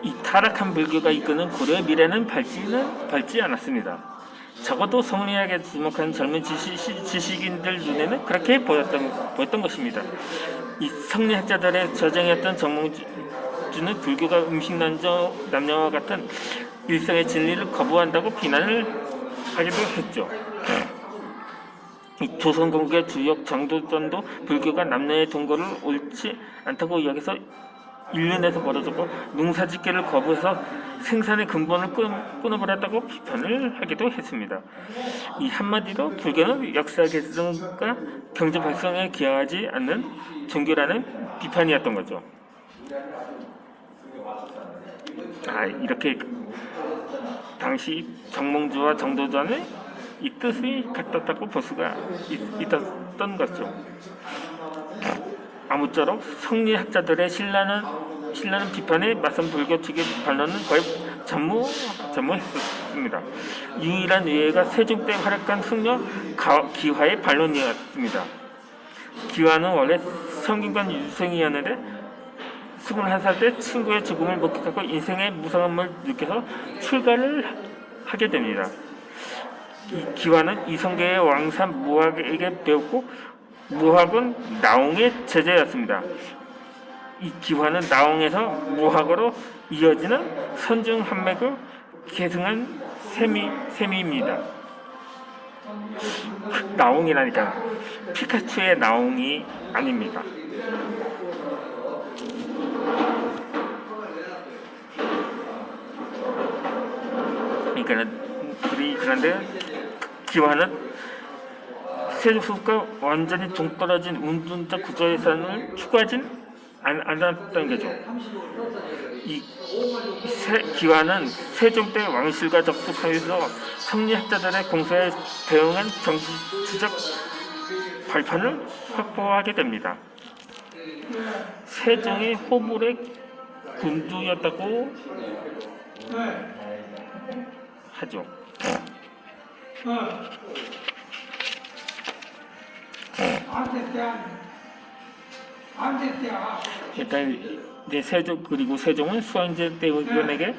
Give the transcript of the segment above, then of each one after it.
이 타락한 불교가 이끄는 고려의 미래는 밝지 않았습니다. 적어도 성리학에 주목한 젊은 지식인들 눈에는 그렇게 보였던 것입니다. 이 성리학자들의 저쟁이었던 정몽주는 불교가 음식 남녀와 같은 일상의 진리를 거부한다고 비난을 하기도 했죠. 이 조선공국의 주역 장도전도 불교가 남녀의 동거를 옳지 않다고 이야기해서 인륜에서 멀어졌고 농사짓기를 거부해서 생산의 근본을 끊어버렸다고 비판을 하기도 했습니다. 이 한마디로 불교는 역사 개선과 경제 발전에 기여하지 않는 종교라는 비판이었던 거죠. 이렇게 당시 정몽주와 정도전의 이 뜻이 같았다고 볼 수가 있었던 거죠. 아무쪼록 성리학자들의 신라는 비판에 맞선 불교 측의 반론은 거의 전무했습니다. 유일한 예외가 세종 때 활약한 승려 기화의 반론이었습니다. 기화는 원래 성균관 유생이었는데 21살 때 친구의 죽음을 목격하고 인생의 무상함을 느껴서 출가를 하게 됩니다. 이 기화는 이성계의 왕사 무학에게 배웠고 무학은 나옹의 제자였습니다. 이 기화는 나옹에서 무학으로 이어지는 선중한맥을 계승한 셈입니다. 나옹이라니까 피카츄의 나옹이 아닙니다. 그런데 기화는 세속과 완전히 동떨어진 운동적 구조예산을 추구하진 않았던 거죠. 이 기화는 세종 때 왕실과 접촉하면서 성리학자들의 공세에 대응한 정치적 발판을 확보하게 됩니다. 세종의 호불의 군주였다고 하죠. 일단 세종은 수왕제 대원에게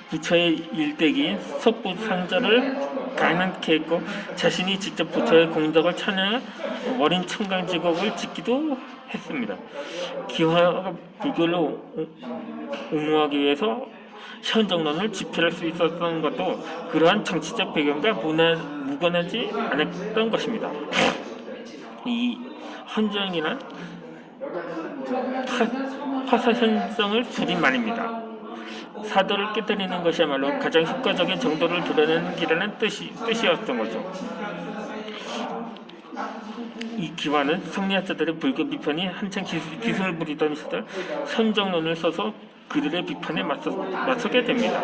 부처의 일대기인 석부상절을 가능케 했고 자신이 직접 부처의 공덕을 찬양해 어린 청강지곡을 짓기도 했습니다. 기화가 불교를 옹호하기 위해서 현정론을 집필할 수 있었던 것도 그러한 정치적 배경과 무관하지 않았던 것입니다. 이 헌정이란 파사현정을 줄인 말입니다. 사도를 깨뜨리는 것이야말로 가장 효과적인 정도를 드러내는 길이라는 뜻이었던 거죠. 이 기화는 성리학자들의 불교 비판이 한창 기승을 부리던 시절 선정론을 써서 그들의 비판에 맞서게 됩니다.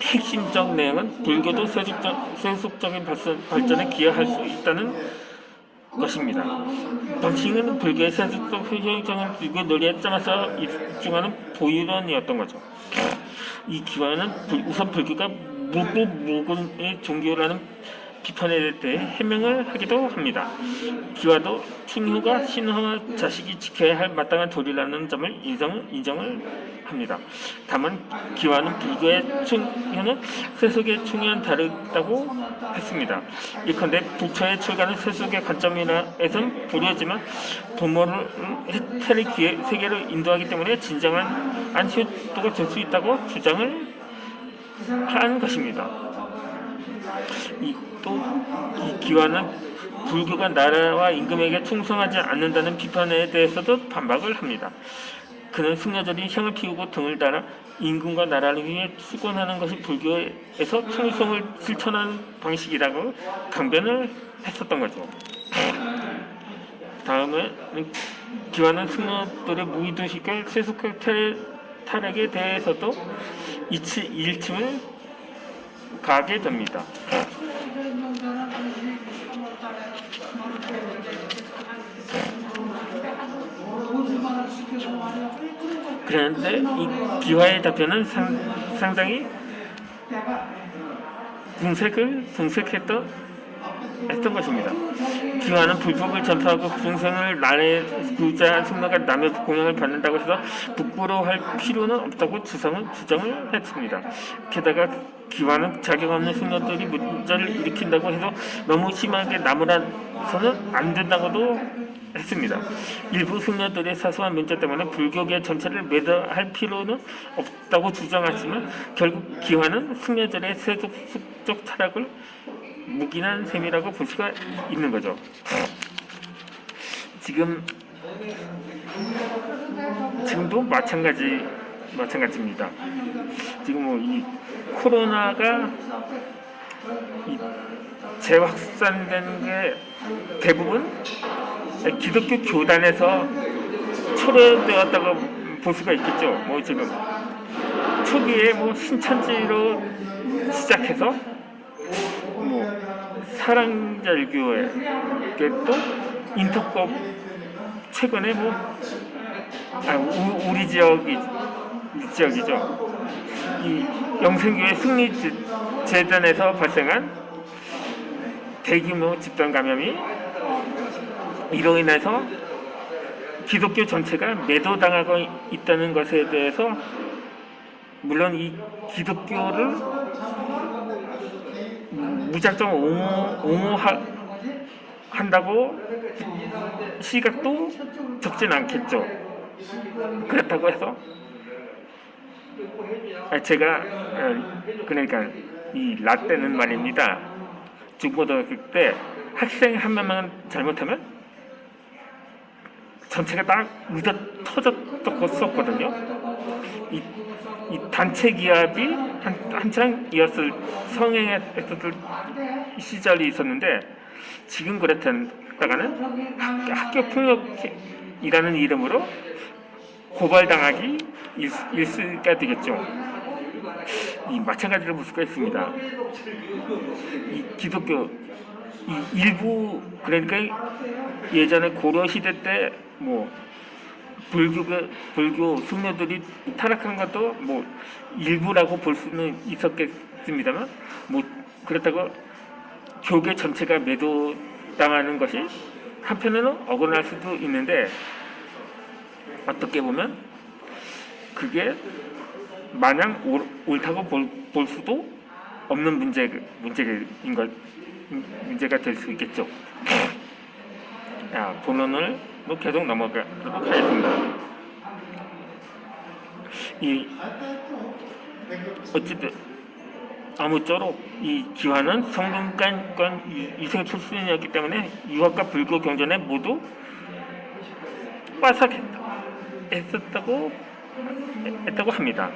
핵심적 내용은 불교도 세속적인 발전에 기여할 수 있다는 것입니다. 당시에는 불교의 세속적 효용성을 불교 논리에 짜맞서 입증하는 보유론이었던 거죠. 이 기화는 우선 불교가 무근의 종교라는 비판에 대해 해명을 하기도 합니다. 기화도 충효가 신하와 자식이 지켜야 할 마땅한 도리라는 점을 인정을 합니다. 다만 기화는 불교의 충효는 세속의 충효와는 다르다고 했습니다. 예컨대 부처의 출가는 세속의 관점에선 불효지만 부모를 해탈의 세계로 인도하기 때문에 진정한 안효도가 될 수 있다고 주장을 하는 것입니다. 이 기화는 불교가 나라와 임금에게 충성하지 않는다는 비판에 대해서도 반박을 합니다. 그는 승려들이 향을 피우고 등을 달아 임금과 나라를 위해 수곤하는 것이 불교에서 충성을 실천하는 방식이라고 강변을 했었던 거죠. 다음에 기화는 승려들의 무의도식과 세속적 타락에 대해서도 일침을 가게 됩니다. 그런데 이 기화의 답변은 상당히 했던 것입니다. 기와는 불법을 전파하고 중생을 나라의 구자 승려가 남의 공양을 받는다고 해서 부끄러워할 필요는 없다고 주장을 했습니다. 게다가 기와는 자격 없는 승려들이 문제를 일으킨다고 해서 너무 심하게 나무라서는 안 된다고도 했습니다. 일부 승려들의 사소한 문제 때문에 불교계 전체를 매도할 필요는 없다고 주장하지만 결국 기와는 승려들의 세속적 타락을 묵인한 셈이라고 볼 수가 있는 거죠. 지금도 마찬가지입니다. 지금 뭐 이 코로나가 재확산된 게 대부분 기독교 교단에서 초래되었다고 볼 수가 있겠죠. 뭐 지금 초기에 뭐 신천지로 시작해서 뭐 사랑절교회 또 인터컵 최근에 우리 지역이죠. 이 영생교회 승리재단에서 발생한 대규모 집단 감염이 이로 인해서 기독교 전체가 매도당하고 있다는 것에 대해서 물론 이 기독교를 무작정 옹호한다고 시각도 적진 않겠죠. 그렇다고 해서 제가 그러니까 이 라떼는 말입니다. 중고등학교 때 학생 한 명만 잘못하면 전체가 딱 의자 터졌었거든요. 이 단체 기합이 한창 성행했었을 시절이 있었는데 지금 그렇다가는 학교 폭력이라는 이름으로 고발당하기 일수가 되겠죠. 이 마찬가지로 볼 수가 있습니다. 이 기독교 일부 그러니까 예전에 고려 시대 때 뭐 불교 승려들이 타락한 것도 뭐 일부라고 볼 수는 있었겠습니다만 뭐 그렇다고 교계 전체가 매도당하는 것이 한편으로는 억울할 수도 있는데 어떻게 보면 그게 마냥 옳다고 볼 수도 없는 문제가 될 수 있겠죠. 본론을 계속 넘어가도록 하겠습니다. 어쨌든 아무쪼록 이 기와는 성균관 유생 출신이었기 때문에 유학과 불교 경전에 모두 빠삭했다고 합니다.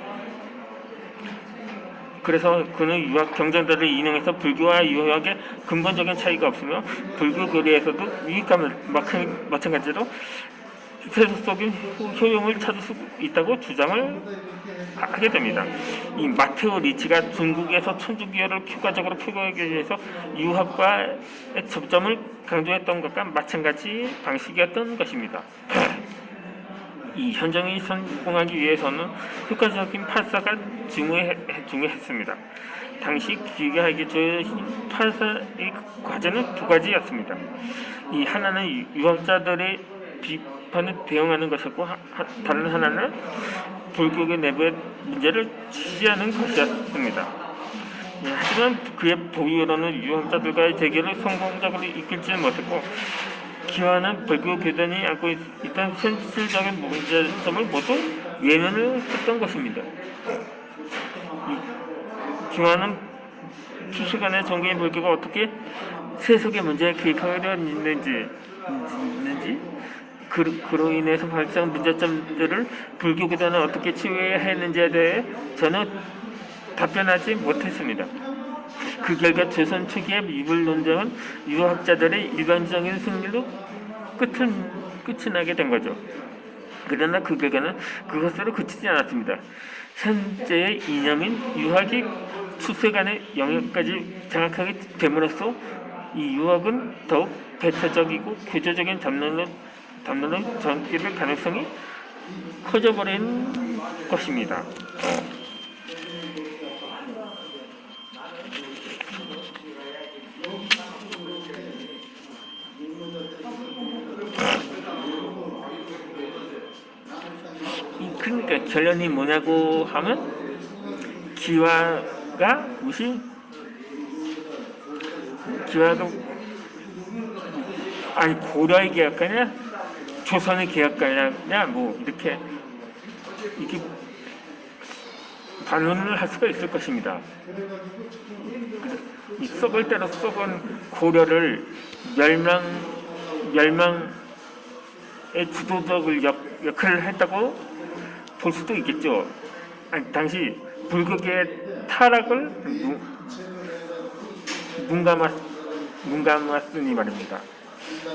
그래서 그는 유학 경전들을 인용해서 불교와 유학의 근본적인 차이가 없으며 불교 교리에서도 유익함을 마찬가지로 세속적인 효용을 찾을 수 있다고 주장을 하게 됩니다. 이 마테오 리치가 중국에서 천주교를 효과적으로 표현하기 위해서 유학과의 접점을 강조했던 것과 마찬가지 방식이었던 것입니다. 이 현정이 성공하기 위해서는 효과적인 팔사가 중요했습니다. 당시 기계하게 조여진 팔사의 과제는 두 가지였습니다. 이 하나는 유학자들의 비판에 대응하는 것이었고 다른 하나는 불교계 내부의 문제를 지지하는 것이었습니다. 하지만 그의 보유로는 유학자들과의 대결을 성공적으로 이끌지는 못했고 기와는 불교 교단이 안고 있던 현실적인 문제점을 모두 외면을 했던 것입니다. 기와는 수시간의 종교인 불교가 어떻게 세속의 문제에 개입하려 있는지 그로 인해서 발생한 문제점들을 불교 교단은 어떻게 치유해야 했는지에 대해 전혀 답변하지 못했습니다. 그 결과 조선 초기의 미불 논쟁은 유학자들의 일반적인 승리로 끝이 나게 된 거죠. 그러나 그 결과는 그것으로 그치지 않았습니다. 현재의 이념인 유학이 추세간의 영역까지 장악하게 됨으로써 이 유학은 더욱 배타적이고 교조적인 담론을 전개될 가능성이 커져버린 것입니다. 그러니까 결론이 뭐냐고 하면 기와가 아니 고려의 계약가냐 조선의 계약가냐 뭐 이렇게 반론을 할 수가 있을 것입니다. 이 썩을 대로 썩은 고려를 멸망의 주도적을 역할을 했다고 볼 수도 있겠죠. 아니, 당시 불교계의 타락을 문감았으니 말입니다.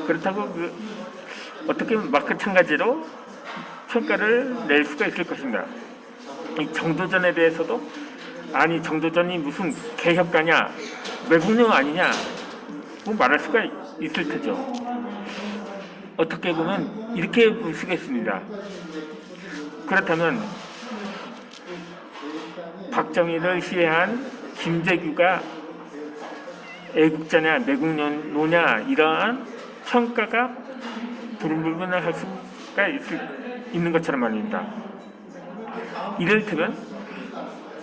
그렇다고 어떻게 마찬가지로 평가를 낼 수가 있을 것입니다. 이 정도전에 대해서도 아니 정도전이 무슨 개혁가냐 매국노 아니냐 뭐 말할 수가 있을 테죠. 어떻게 보면 이렇게 볼 수가 있습니다. 그렇다면 박정희를 시해한 김재규가 애국자냐 매국노냐 이러한 평가가 불분을 할 수가 있는 것처럼 말입니다. 이를테면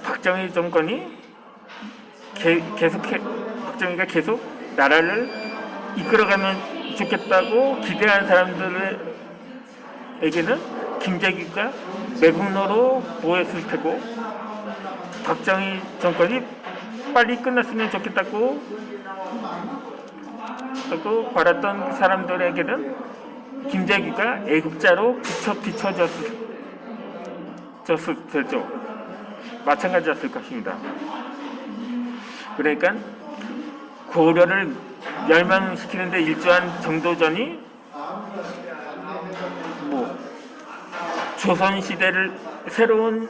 박정희 정권이 박정희가 계속 나라를 이끌어가면 좋겠다고 기대한 사람들에게는 김재규가 매국노로 보였을 테고, 박정희 정권이 빨리 끝났으면 좋겠다고 바랐던 사람들에게는 김재규가 애국자로 비춰졌을 테죠. 마찬가지였을 것입니다. 그러니까 고려를 멸망시키는 데 일조한 정도전이 조선시대를 새로운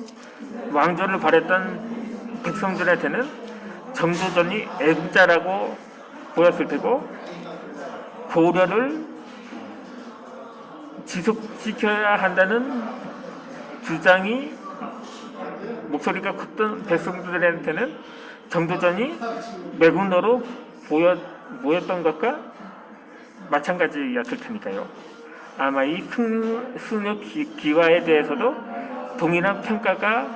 왕조를 바랬던 백성들한테는 정도전이 애국자라고 보였을 테고, 고려를 지속시켜야 한다는 주장이 목소리가 컸던 백성들한테는 정도전이 매국노로 보였던 것과 마찬가지였을 테니까요. 아마 이 승려 기와에 대해서도 동일한 평가로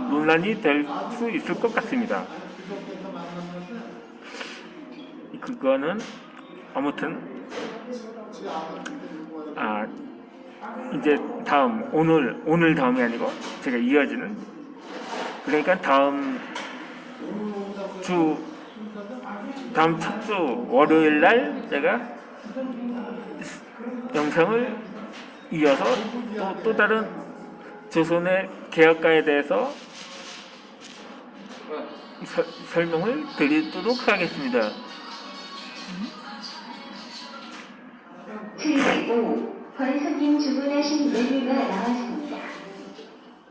논란이 될 수 있을 것 같습니다. 그거는 아무튼 이제 오늘 다음이 아니고 제가 이어지는, 그러니까 다음 첫 주 월요일 날 제가 영상을 이어서 또 다른 조선의 개혁가에 대해서 설명을 드리도록 하겠습니다. 제5 권수님 주문하신 메뉴가 나왔습니다.